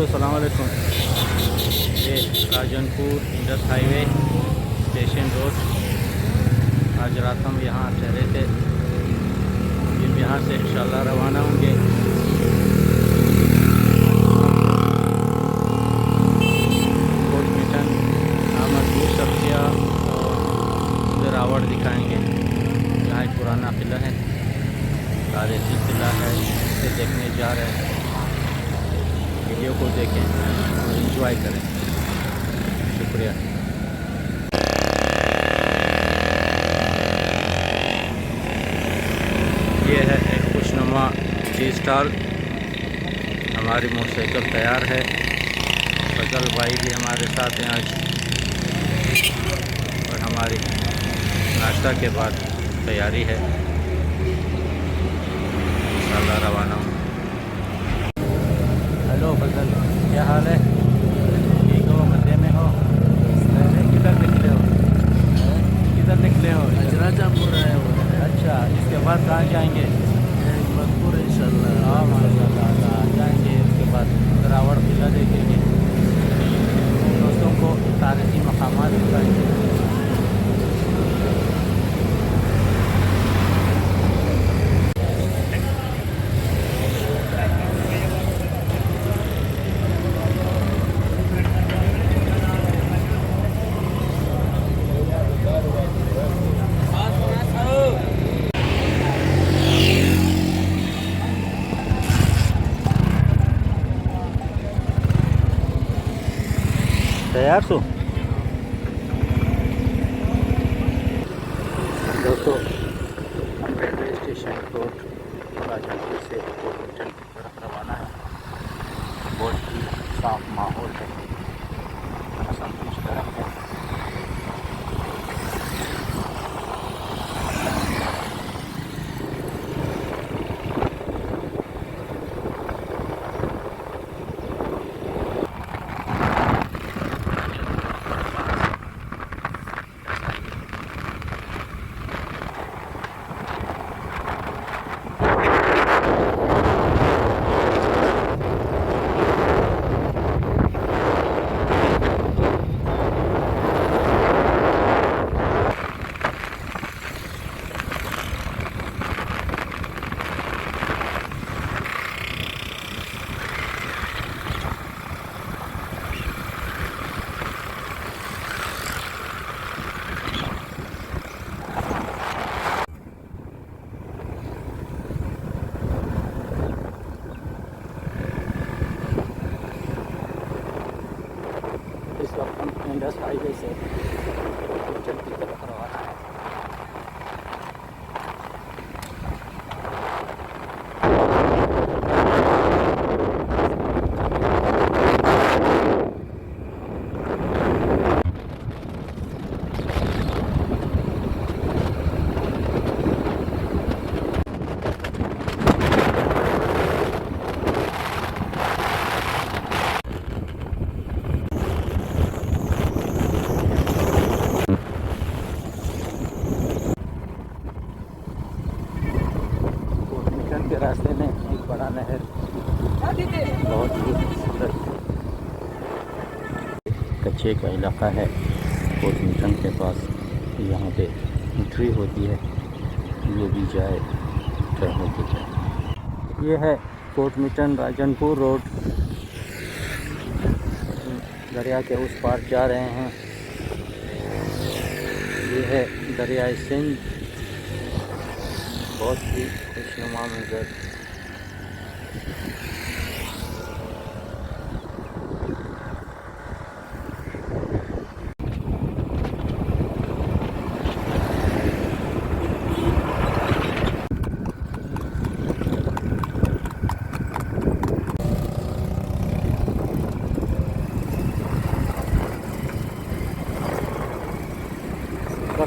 दोस्तों सलाम अलैकुम। ये Rajanpur Indus highway station road. आज रात हम यहाँ ठहरे थे, फिर यहाँ से इंशाल्लाह रवाना होंगे। कोट मिटन मशहूर सब्जियाँ और रावड़ दिखाएंगे। यहाँ एक पुराना किला है, तारीखी किला है, इसे देखने जा रहे हैं। वीडियो को देखें और एंजॉय करें। शुक्रिया। ये है एक खुशनुमा टी स्टॉल। हमारी मोटरसाइकिल तैयार है, फजल भाई भी हमारे साथ हैं आज। और हमारी नाश्ता के बाद तैयारी है, इंशाल्लाह रवाना हूँ। हेलो फजल, क्या हाल है? ठीक हो? मज़े में हो? किधर निकले हो? किधर निकले हो? राजापुर आए हुए हैं। अच्छा, इसके बाद कहाँ जाएंगे? मधुपुर इंशाल्लाह। हाँ माशाल्लाह, जाएंगे। उसके बाद रावड़ किला देखेंगे, दोस्तों को तारीखी मकामात दिखाएंगे। तैयार सो दोस्तों, हम रेलवे स्टेशन रोड राजनपुर से कोटमिटन की तरफ रवाना है। बहुत ही साफ माहौल है, मौसम कुछ गर्म है। इस वक्त हम इंडस हाईवे से कोटमिटन की तरफ रवाना है। के रास्ते में एक बड़ा नहर, बहुत ही सुंदर कच्चे का इलाका है कोटमिटन के पास। यहाँ पे एंट्री होती है, जो भी जाए ट्रेन होती है। ये है कोटमिटन राजनपुर रोड। दरिया के उस पार जा रहे हैं। ये है दरिया सिंध, बहुत ही खुशनुमा मंजर।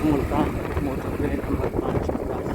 मुल्तान मोटरवे नंबर 5 के पास।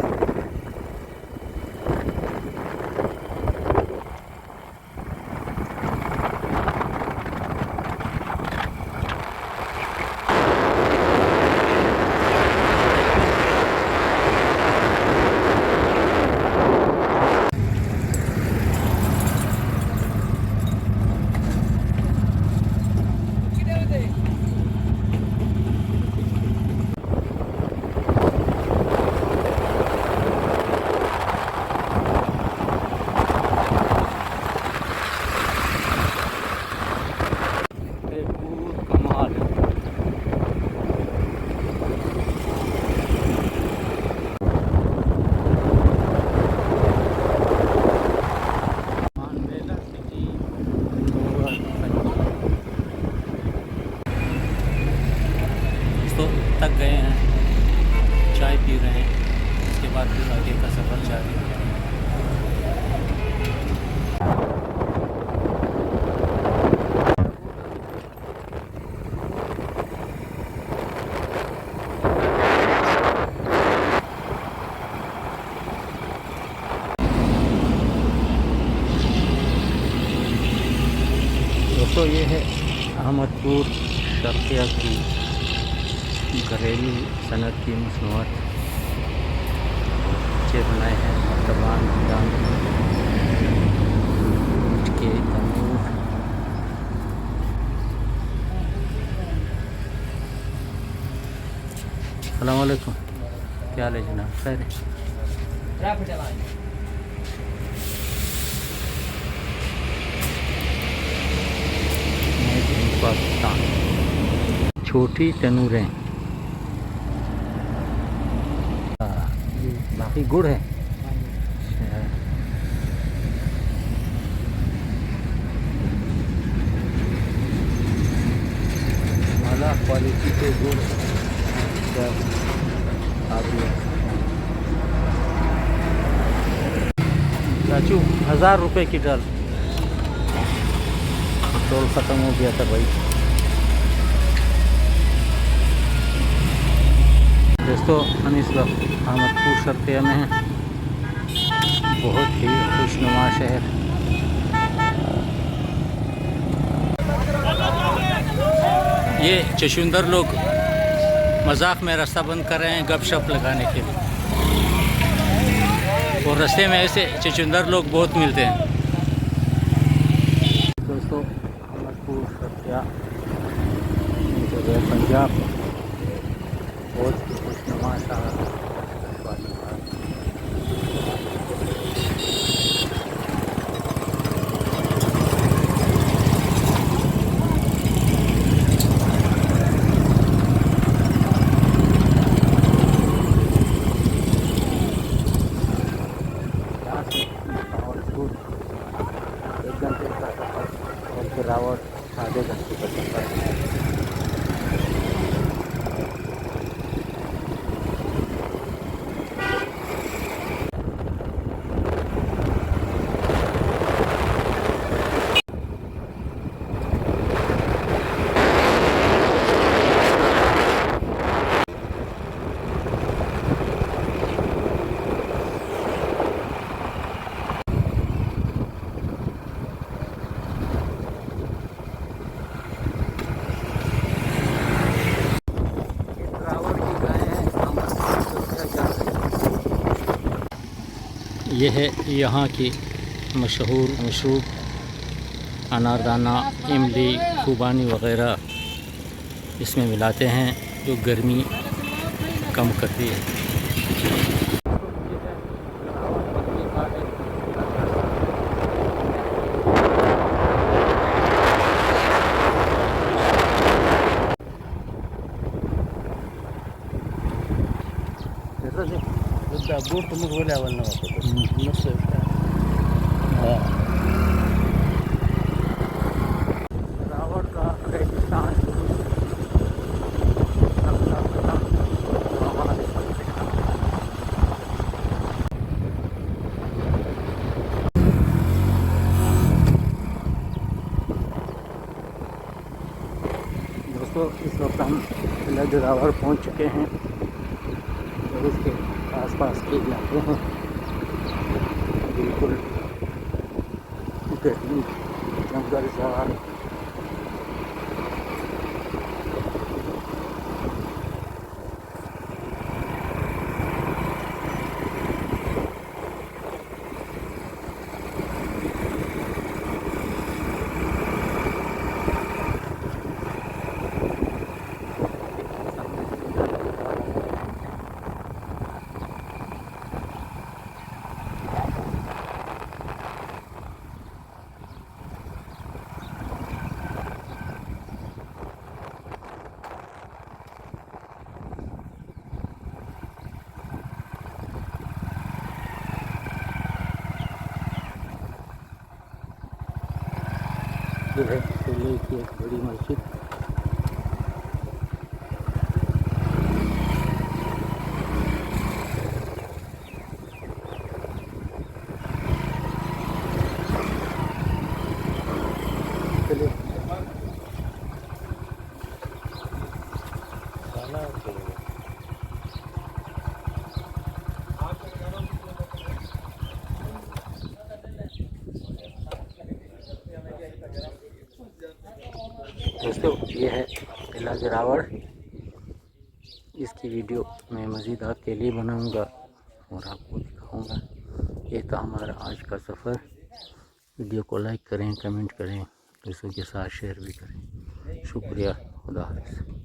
तक गए हैं, चाय पी रहे हैं, इसके बाद फिर आगे का सफ़र जारी है। दोस्तों ये है अहमदपुर शर्किया की घरेलू सनत की मसनूआत बच्चे बनाए हैं। मर्तबान के तंदूर, अस्सलाम वालेकुम, क्या हाल है जनाब? खैर है? पाकिस्तान छोटी तनूरें, बाकी गुड़ है। माला क्वालिटी के गुड़ चाचू 1000 रुपये की डल। पेट्रोल ख़त्म हो गया था भाई। दोस्तों हम इस वक्त अहमदपुर शर्किया में हैं, बहुत ही खुशनुमा शहर। ये चशुंदर लोग मजाक में रास्ता बंद कर रहे हैं गपशप लगाने के लिए, और रास्ते में ऐसे चशुंदर लोग बहुत मिलते हैं। दोस्तों अहमदपुर शर्किया जगह पंजाब बहुत ही खुशनुमा शहर वाली बात। यहाँ से अहमदपुर 1 घंटे का सफ़र और गिरावट आधे घंटे का सफ़र है। ये है यहाँ की मशहूर मशरूब अनारदाना, इमली, खूबानी वग़ैरह इसमें मिलाते हैं जो गर्मी कम करती है। बूट तो मुझे बोले आवल ना होता हाँ रावण का रेगिस्तान दोस्तों इस वक्त हम किला जोरावर पहुंच चुके हैं और इसके आसपास के इलाके हैं बिल्कुल गर्मी जंगल झाड़। जो है किले की एक बड़ी मस्जिद। दोस्तों ये है किला गिरावड़। इसकी वीडियो मैं मज़ीद आपके लिए बनाऊंगा और आपको दिखाऊंगा। ये था हमारा आज का सफ़र। वीडियो को लाइक करें, कमेंट करें, दूसरों के साथ शेयर भी करें। शुक्रिया। खुदा हाफ़िज़।